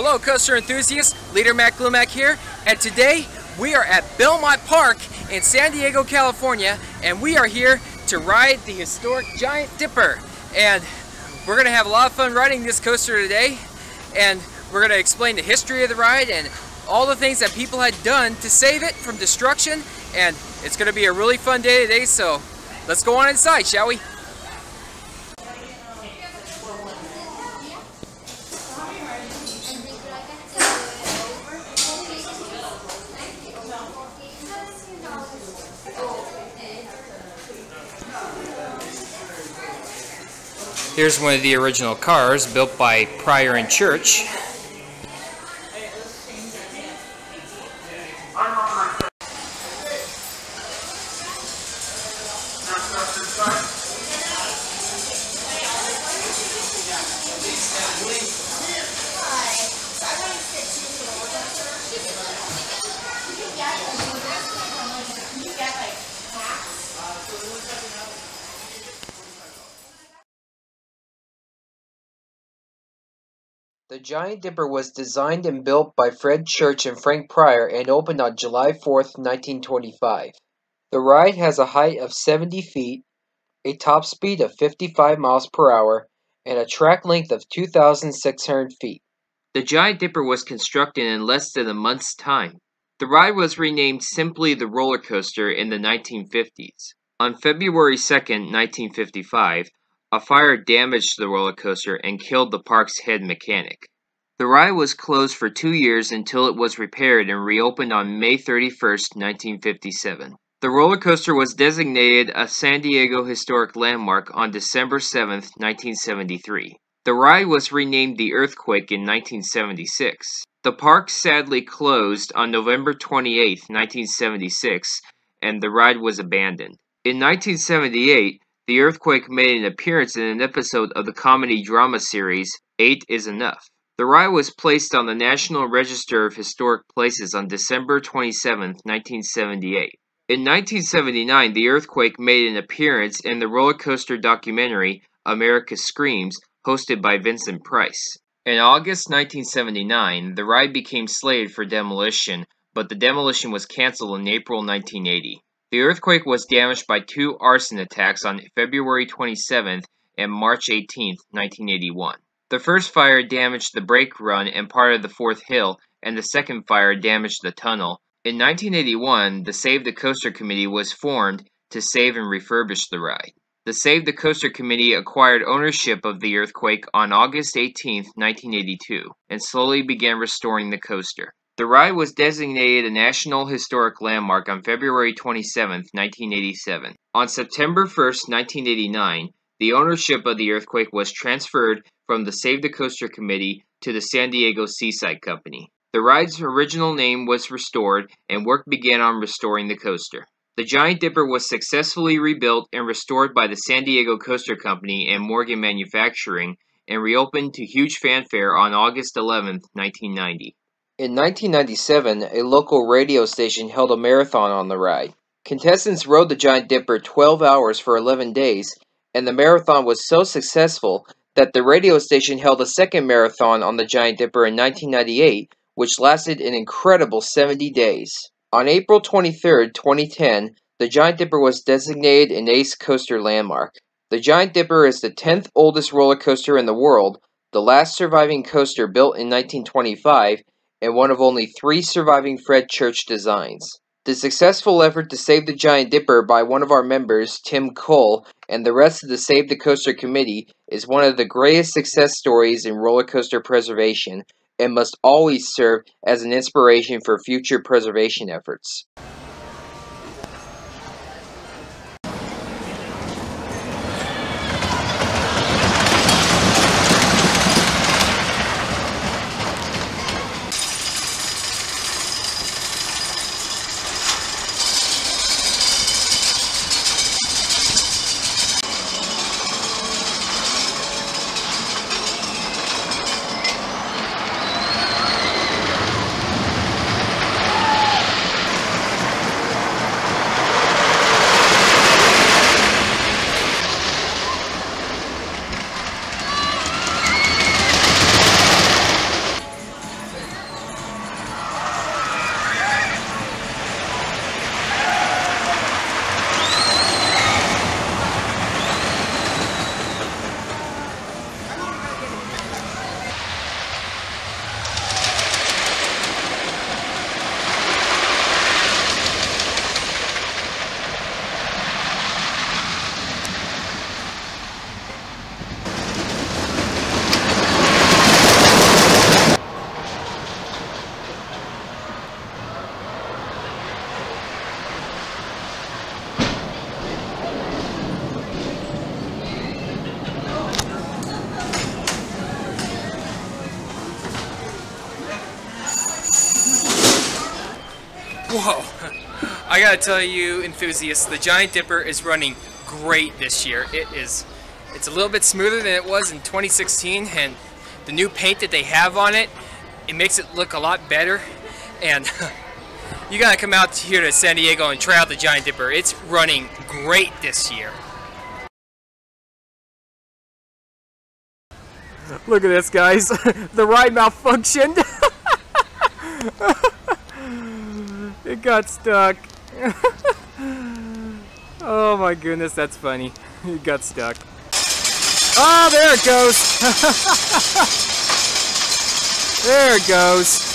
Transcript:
Hello coaster enthusiasts, Leader Matt Glumac here, and today we are at Belmont Park in San Diego, California, and we are here to ride the historic Giant Dipper. And we're going to have a lot of fun riding this coaster today, and we're going to explain the history of the ride and all the things that people had done to save it from destruction, and it's going to be a really fun day today, so let's go on inside, shall we? Here's one of the original cars built by Pryor and Church. The Giant Dipper was designed and built by Fred Church and Frank Pryor and opened on July 4th, 1925. The ride has a height of 70 feet, a top speed of 55 miles per hour, and a track length of 2,600 feet. The Giant Dipper was constructed in less than a month's time. The ride was renamed simply the roller coaster in the 1950s. On February 2nd, 1955, a fire damaged the roller coaster and killed the park's head mechanic. The ride was closed for 2 years until it was repaired and reopened on May 31st, 1957. The roller coaster was designated a San Diego Historic Landmark on December 7th, 1973. The ride was renamed the Earthquake in 1976. The park sadly closed on November 28, 1976, and the ride was abandoned. In 1978, the Earthquake made an appearance in an episode of the comedy drama series 8 is Enough. The ride was placed on the National Register of Historic Places on December 27, 1978. In 1979, the Earthquake made an appearance in the roller coaster documentary America Screams, hosted by Vincent Price. In August 1979, the ride became slated for demolition, but the demolition was canceled in April 1980. The Earthquake was damaged by 2 arson attacks on February 27th and March 18th, 1981. The first fire damaged the brake run and part of the fourth hill, and the second fire damaged the tunnel. In 1981, the Save the Coaster Committee was formed to save and refurbish the ride. The Save the Coaster Committee acquired ownership of the Earthquake on August 18, 1982, and slowly began restoring the coaster. The ride was designated a National Historic Landmark on February 27, 1987. On September 1, 1989, the ownership of the Earthquake was transferred from the Save the Coaster Committee to the San Diego Seaside Company. The ride's original name was restored, and work began on restoring the coaster. The Giant Dipper was successfully rebuilt and restored by the San Diego Coaster Company and Morgan Manufacturing, and reopened to huge fanfare on August 11, 1990. In 1997, a local radio station held a marathon on the ride. Contestants rode the Giant Dipper 12 hours for 11 days, and the marathon was so successful that the radio station held a second marathon on the Giant Dipper in 1998, which lasted an incredible 70 days. On April 23, 2010, the Giant Dipper was designated an Ace Coaster Landmark. The Giant Dipper is the 10th oldest roller coaster in the world, the last surviving coaster built in 1925, and one of only 3 surviving Fred Church designs. The successful effort to save the Giant Dipper by one of our members, Tim Cole, and the rest of the Save the Coaster Committee is one of the greatest success stories in roller coaster preservation, and must always serve as an inspiration for future preservation efforts. Whoa! I gotta tell you, enthusiasts, the Giant Dipper is running great this year. It's a little bit smoother than it was in 2016, and the new paint that they have on it, it makes it look a lot better. And you gotta come out here to San Diego and try out the Giant Dipper. It's running great this year. Look at this, guys. The ride malfunctioned. It got stuck. Oh my goodness, that's funny. It got stuck. Oh, there it goes. There it goes.